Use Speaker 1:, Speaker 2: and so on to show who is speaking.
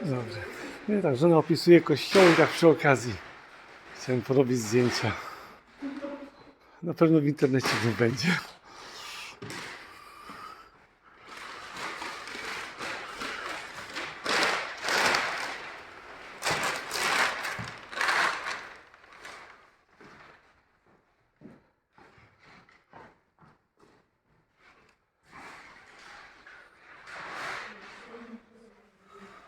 Speaker 1: Dobrze. Nie tak, żona opisuje kościoły i tak przy okazji chciałem porobić zdjęcia. Na pewno w internecie nie będzie.